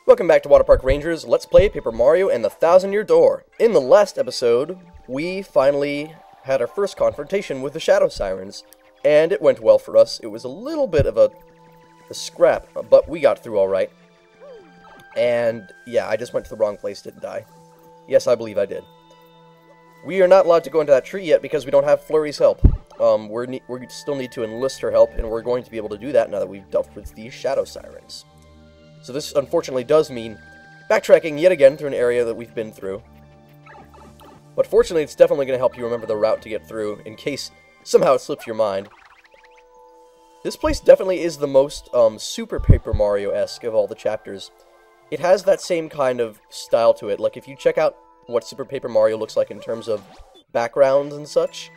Welcome back to Water Park Rangers. Let's play Paper Mario and the Thousand-Year Door. In the last episode, we finally had our first confrontation with the Shadow Sirens, and it went well for us. It was a little bit of a scrap, but we got through alright. And yeah, I just went to the wrong place, didn't I? Yes, I believe I did. We are not allowed to go into that tree yet because we don't have Flurrie's help. We still need to enlist her help, and we're going to be able to do that now that we've dealt with the Shadow Sirens. So this, unfortunately, does mean backtracking yet again through an area that we've been through. But fortunately, it's definitely going to help you remember the route to get through, in case somehow it slips your mind. This place definitely is the most Super Paper Mario-esque of all the chapters. It has that same kind of style to it. Like, if you check out what Super Paper Mario looks like in terms of backgrounds and such,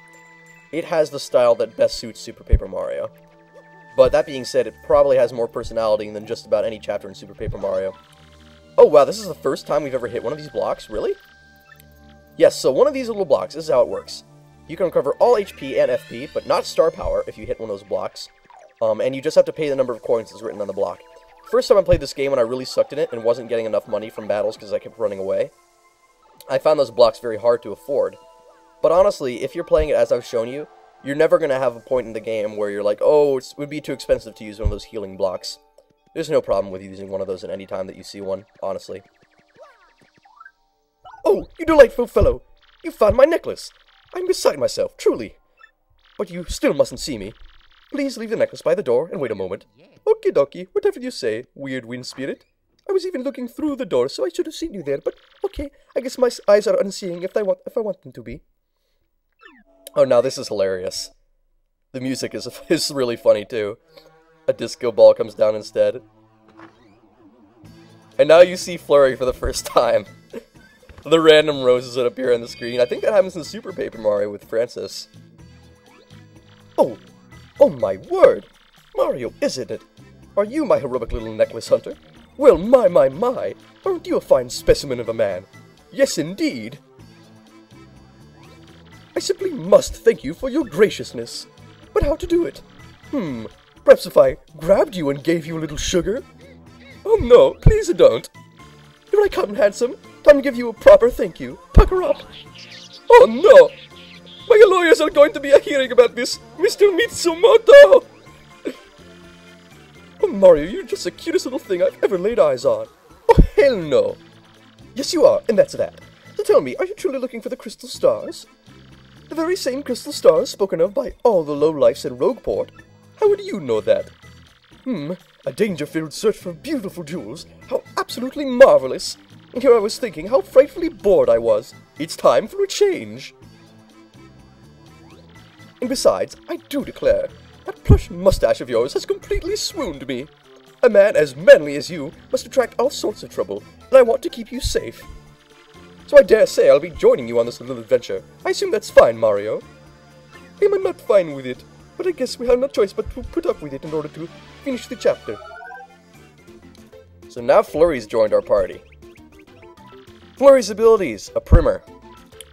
it has the style that best suits Super Paper Mario. But that being said, it probably has more personality than just about any chapter in Super Paper Mario. Oh wow, this is the first time we've ever hit one of these blocks? Really? Yes, so one of these little blocks, this is how it works. You can recover all HP and FP, but not star power if you hit one of those blocks. And you just have to pay the number of coins that's written on the block. First time I played this game when I really sucked in it and wasn't getting enough money from battles because I kept running away, I found those blocks very hard to afford. But honestly, if you're playing it as I've shown you, you're never going to have a point in the game where you're like, oh, it would be too expensive to use one of those healing blocks. There's no problem with using one of those at any time that you see one, honestly. Oh, you delightful fellow! You found my necklace! I'm beside myself, truly. But you still mustn't see me. Please leave the necklace by the door and wait a moment. Okie dokie, whatever you say, weird wind spirit. I was even looking through the door, so I should have seen you there, but okay, I guess my eyes are unseeing if I want them to be. Oh, now this is hilarious. The music is really funny, too. A disco ball comes down instead. And now you see Flurrie for the first time. The random roses that appear on the screen. I think that happens in Super Paper Mario with Francis. Oh my word! Mario, isn't it? Are you my heroic little necklace hunter? Well, my, aren't you a fine specimen of a man? Yes, indeed. I simply must thank you for your graciousness. But how to do it? Perhaps if I grabbed you and gave you a little sugar? Oh no, please don't. Here I come, handsome. Time to give you a proper thank you. Pucker up. Oh no! My lawyers are going to be hearing about this, Mr. Mitsumoto! Oh Mario, you're just the cutest little thing I've ever laid eyes on. Oh hell no! Yes you are, and that's that. So tell me, are you truly looking for the crystal stars? The very same crystal stars spoken of by all the lowlifes in Rogueport. How would you know that? A danger-filled search for beautiful jewels. How absolutely marvelous. And here I was thinking how frightfully bored I was. It's time for a change. And besides, I do declare, that plush mustache of yours has completely swooned me. A man as manly as you must attract all sorts of trouble, and I want to keep you safe. So I dare say I'll be joining you on this little adventure. I assume that's fine, Mario. I'm not fine with it, but I guess we have no choice but to put up with it in order to finish the chapter. So now Flurrie's joined our party. Flurrie's abilities, a primer.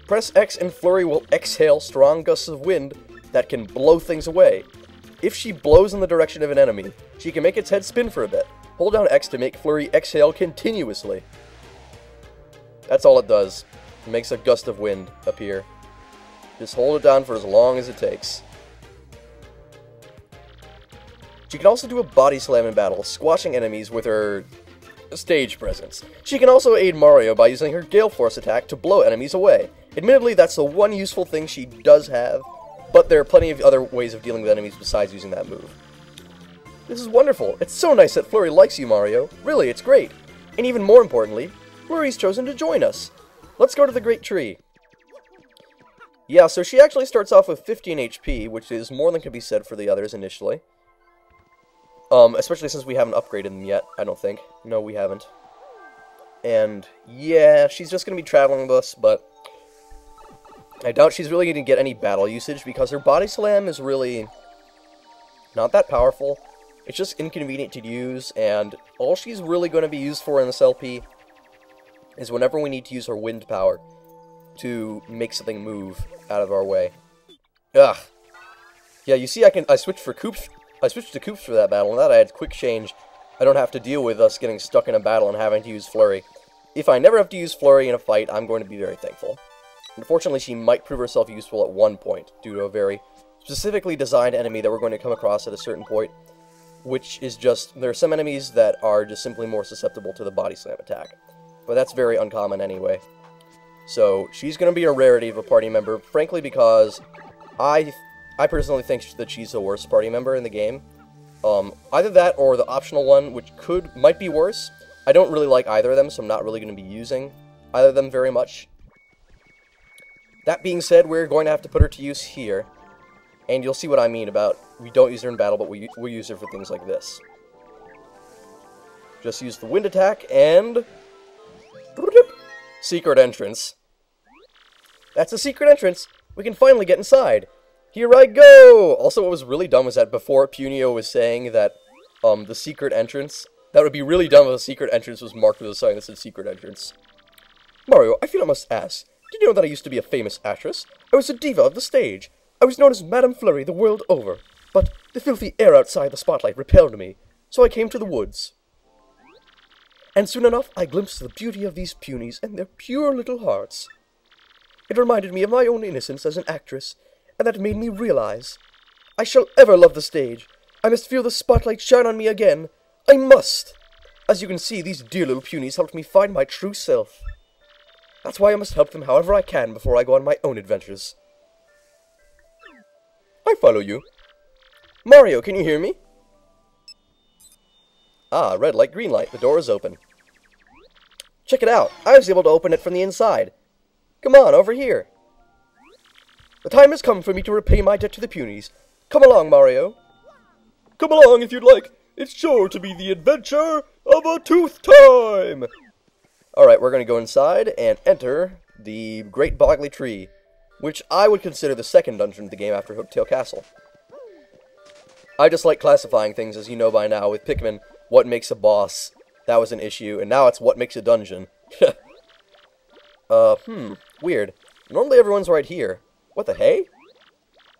Press X and Flurrie will exhale strong gusts of wind that can blow things away. If she blows in the direction of an enemy, she can make its head spin for a bit. Hold down X to make Flurrie exhale continuously. That's all it does. It makes a gust of wind appear. Just hold it down for as long as it takes. She can also do a body slam in battle, squashing enemies with her stage presence. She can also aid Mario by using her Gale Force attack to blow enemies away. Admittedly, that's the one useful thing she does have, but there are plenty of other ways of dealing with enemies besides using that move. This is wonderful. It's so nice that Flurrie likes you, Mario. Really, it's great. And even more importantly, Flurrie's chosen to join us. Let's go to the Great Tree. Yeah, so she actually starts off with 15 HP, which is more than can be said for the others initially. Especially since we haven't upgraded them yet, I don't think. No, we haven't. And, yeah, she's just going to be traveling with us, but I doubt she's really going to get any battle usage, because her body slam is really not that powerful. It's just inconvenient to use, and all she's really going to be used for in this LP is whenever we need to use her wind power to make something move out of our way. Ugh. Yeah, you see I switched to Koops for that battle, and that I had quick change I don't have to deal with us getting stuck in a battle and having to use Flurrie. If I never have to use Flurrie in a fight, I'm going to be very thankful. Unfortunately, she might prove herself useful at one point, due to a very specifically designed enemy that we're going to come across at a certain point, which is just, there are some enemies that are just simply more susceptible to the body slam attack. But that's very uncommon anyway. So, she's going to be a rarity of a party member, frankly because I personally think that she's the worst party member in the game. Either that or the optional one, which might be worse. I don't really like either of them, so I'm not really going to be using either of them very much. That being said, we're going to have to put her to use here. And you'll see what I mean about, we don't use her in battle, but we use her for things like this. Just use the wind attack, and... secret entrance. That's a secret entrance! We can finally get inside! Here I go! Also, what was really dumb was that before Punio was saying that, the secret entrance, that would be really dumb if a secret entrance was marked with a sign that said secret entrance. Mario, I feel I must ask, did you know that I used to be a famous actress? I was a diva of the stage. I was known as Madame Flurrie the world over, but the filthy air outside the spotlight repelled me, so I came to the woods. And soon enough, I glimpsed the beauty of these punies and their pure little hearts. It reminded me of my own innocence as an actress, and that made me realize, I shall ever love the stage. I must feel the spotlight shine on me again. I must! As you can see, these dear little punies helped me find my true self. That's why I must help them however I can before I go on my own adventures. I follow you. Mario, can you hear me? Ah, red light, green light. The door is open. Check it out. I was able to open it from the inside. Come on, over here. The time has come for me to repay my debt to the punies. Come along, Mario. Come along if you'd like. It's sure to be the adventure of a tooth time. Alright, we're going to go inside and enter the Great Boggly Tree, which I would consider the second dungeon of the game after Hooktail Castle. I just like classifying things, as you know by now, with Pikmin, what makes a boss, that was an issue, and now it's what makes a dungeon. Weird. Normally everyone's right here. What the hey?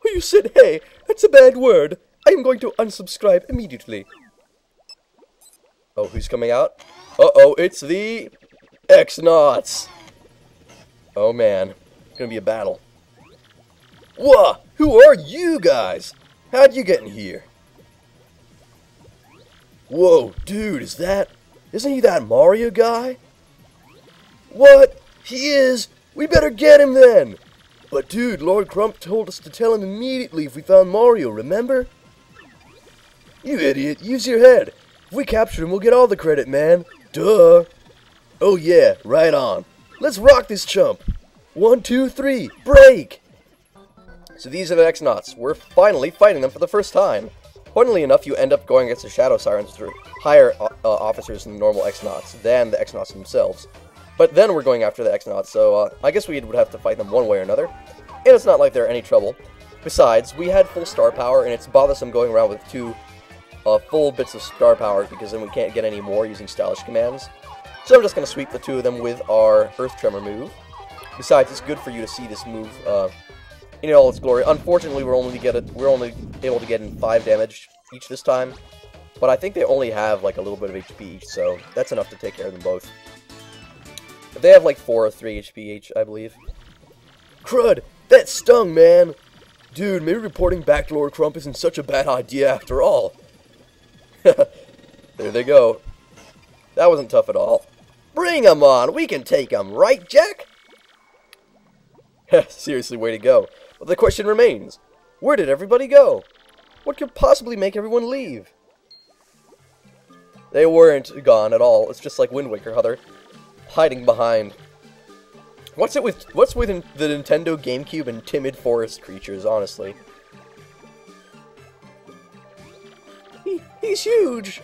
Oh, you said hey, that's a bad word. I am going to unsubscribe immediately. Oh, who's coming out? Uh-oh, it's the X-Nauts. Oh man, it's gonna be a battle. Whoa! Who are you guys? How'd you get in here? Whoa, dude, isn't he that Mario guy? What? He is? We better get him then! But dude, Lord Crump told us to tell him immediately if we found Mario, remember? You idiot, use your head. If we capture him, we'll get all the credit, man. Duh. Oh yeah, right on. Let's rock this chump. 1, 2, 3, break! So these are the Exnauts. We're finally fighting them for the first time. Funnily enough, you end up going against the Shadow Sirens, which are higher officers than the normal Exnauts, than the Exnauts themselves. But then we're going after the Exnauts, so I guess we would have to fight them one way or another. And it's not like they're any trouble. Besides, we had full star power, and it's bothersome going around with 2 full bits of star power, because then we can't get any more using stylish commands. So I'm just going to sweep the 2 of them with our Earth Tremor move. Besides, it's good for you to see this move in all its glory. Unfortunately, we're only able to get in 5 damage each this time, but I think they only have like a little bit of HP each, so that's enough to take care of them both. But they have like 4 or 3 HP each, I believe. Crud! That stung, man! Dude, maybe reporting back to Lord Crump isn't such a bad idea after all. There they go. That wasn't tough at all. Bring 'em on! We can take 'em, right, Jack? Seriously, way to go. But the question remains, where did everybody go? What could possibly make everyone leave? They weren't gone at all. It's just like Wind Waker, how they're hiding behind. What's with the Nintendo GameCube and timid forest creatures, honestly? He's huge!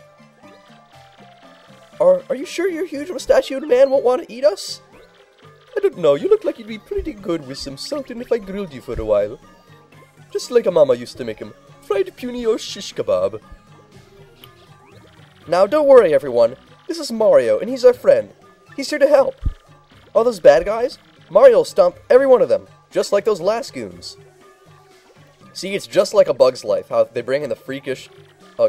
Are you sure your huge mustachioed man won't want to eat us? I don't know, you look like you'd be pretty good with some something if I grilled you for a while. Just like a mama used to make him, fried puny or shish kebab. Now don't worry everyone, this is Mario and he's our friend. He's here to help. All those bad guys, Mario will stomp every one of them, just like those last goons. See, it's just like A Bug's Life, how they bring in the freakish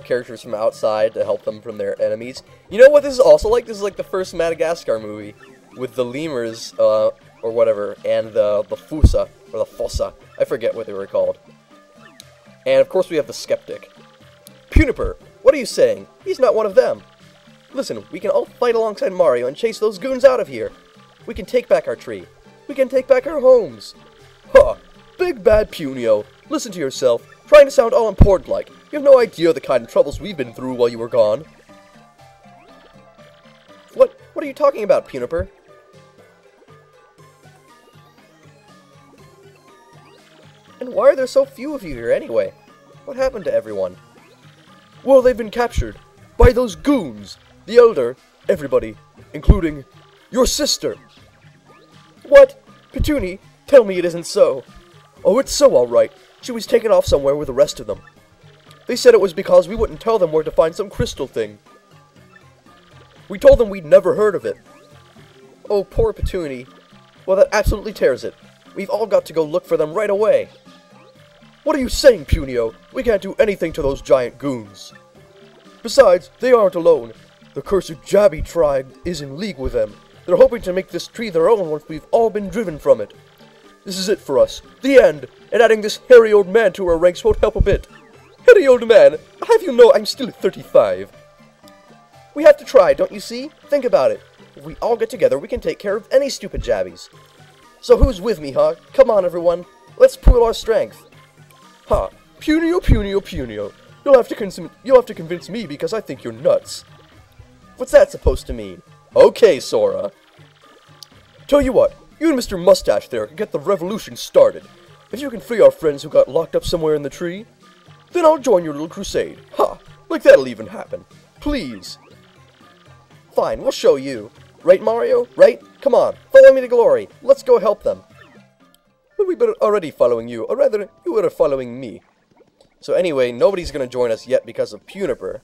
characters from outside to help them from their enemies. You know what this is also like? This is like the first Madagascar movie with the lemurs, or whatever, and the Fusa, or the Fossa. I forget what they were called. And of course we have the Skeptic. Puniper, what are you saying? He's not one of them. Listen, we can all fight alongside Mario and chase those goons out of here. We can take back our tree. We can take back our homes. Huh, big bad Punio. Listen to yourself, trying to sound all important like. You have no idea the kind of troubles we've been through while you were gone. What are you talking about, Puniper? And why are there so few of you here anyway? What happened to everyone? Well, they've been captured by those goons. The Elder, everybody, including your sister. What? Petuni, tell me it isn't so. Oh, it's so all right. She was taken off somewhere with the rest of them. They said it was because we wouldn't tell them where to find some crystal thing. We told them we'd never heard of it. Oh, poor Petuni. Well, that absolutely tears it. We've all got to go look for them right away. What are you saying, Punio? We can't do anything to those giant goons. Besides, they aren't alone. The cursed Jabby tribe is in league with them. They're hoping to make this tree their own once we've all been driven from it. This is it for us. The end. And adding this hairy old man to our ranks won't help a bit. Hairy old man, have you know I'm still 35. We have to try, don't you see? Think about it. If we all get together, we can take care of any stupid Jabbies. So who's with me, huh? Come on, everyone. Let's pool our strength. Ha! Punio, Punio, Punio. You'll have to convince me because I think you're nuts. What's that supposed to mean? Okay, Sora. Tell you what, you and Mr. Mustache there can get the revolution started. If you can free our friends who got locked up somewhere in the tree, then I'll join your little crusade. Ha! Like that'll even happen. Please. Fine, we'll show you. Right, Mario? Right? Come on, follow me to glory. Let's go help them. But we've been already following you, or rather, you were following me. So anyway, nobody's going to join us yet because of Puniper.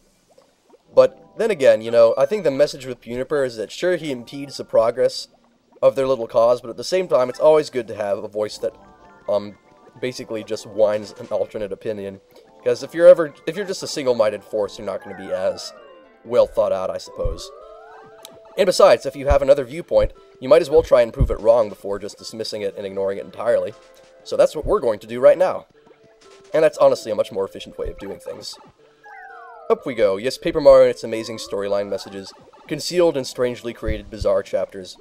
But then again, you know, I think the message with Puniper is that sure, he impedes the progress of their little cause, but at the same time, it's always good to have a voice that, basically just whines an alternate opinion. Because if you're just a single-minded force, you're not going to be as well thought out, I suppose. And besides, if you have another viewpoint, you might as well try and prove it wrong before just dismissing it and ignoring it entirely. So that's what we're going to do right now. And that's honestly a much more efficient way of doing things. Up we go. Yes, Paper Mario and its amazing storyline messages, concealed in strangely created bizarre chapters.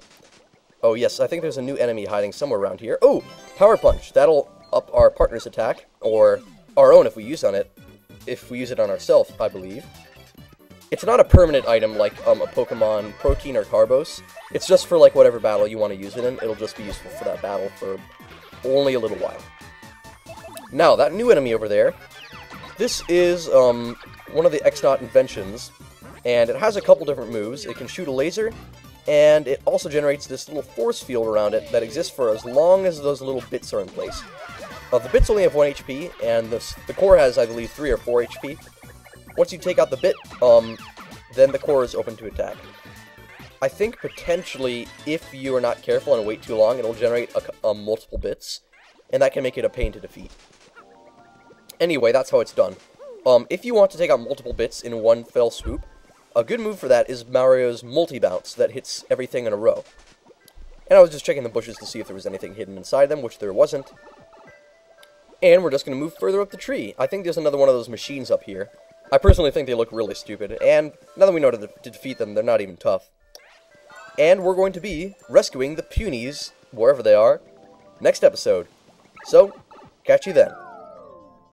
Oh yes, I think there's a new enemy hiding somewhere around here. Oh! Power Punch! That'll up our partner's attack, or our own if we use it on ourselves, I believe. It's not a permanent item like a Pokemon Protein or Carbos. It's just for like whatever battle you want to use it in. It'll just be useful for that battle for only a little while. Now, that new enemy over there, this is one of the X-Naut inventions, and it has a couple different moves. It can shoot a laser, and it also generates this little force field around it that exists for as long as those little bits are in place. The bits only have 1 HP, and the core has, I believe, 3 or 4 HP. Once you take out the bit, then the core is open to attack. I think potentially, if you are not careful and wait too long, it'll generate multiple bits, and that can make it a pain to defeat. Anyway, that's how it's done. If you want to take out multiple bits in one fell swoop, a good move for that is Mario's multi-bounce that hits everything in a row. And I was just checking the bushes to see if there was anything hidden inside them, which there wasn't. And we're just going to move further up the tree. I think there's another one of those machines up here. I personally think they look really stupid, and now that we know to defeat them, they're not even tough. And we're going to be rescuing the Punies, wherever they are, next episode. So, catch you then.